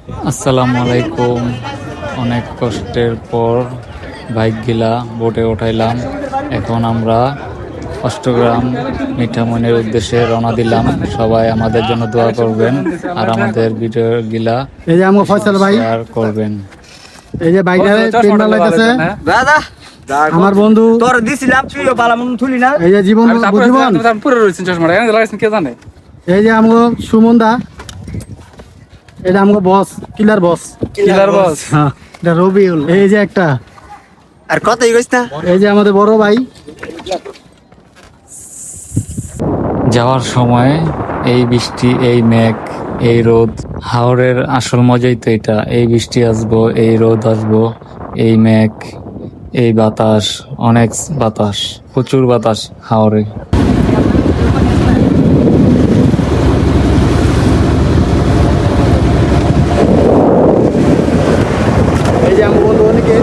আসসালামু আলাইকুম। অনেক কষ্টের পর বাইক গিলা বোটে উঠাইলাম। এখন আমরা অষ্টগ্রাম মিঠামনির উদ্দেশ্যে রওনা দিলাম। সবাই আমাদের জন্য দোয়া করবেন আর আমাদের ভিডিও গিলা এই যে আমার ফয়সাল ভাই, শেয়ার করবেন। এই যে বাইকটা তেল লাগাইতেছে দাদা আমার বন্ধু। তোর দিছিলাম তুইও বালা মন তুলি না। এই যে জীবন জীবন, পুরো রয়েছেন চশমাটা এখানে লাগাইছেন কে জানে। এই যে আমগো সুমন দা, এটা আমগো বস, কিলার বস। কিলার বস। হ্যাঁ, এটা রবিউল। এই যে একটা, আর কতই কইছ না। এই যে আমাদের বড় ভাই। যাওয়ার সময় এই বৃষ্টি, এই মেঘ, এই রোদ, হাওরের আসল মজাই তো এটা। এই বৃষ্টি আসবো, এই রোদ আসবো, এই মেঘ, এই বাতাস, অনেক বাতাস, প্রচুর বাতাস হাওরে। এই যে আমার বন্ধু অনেকে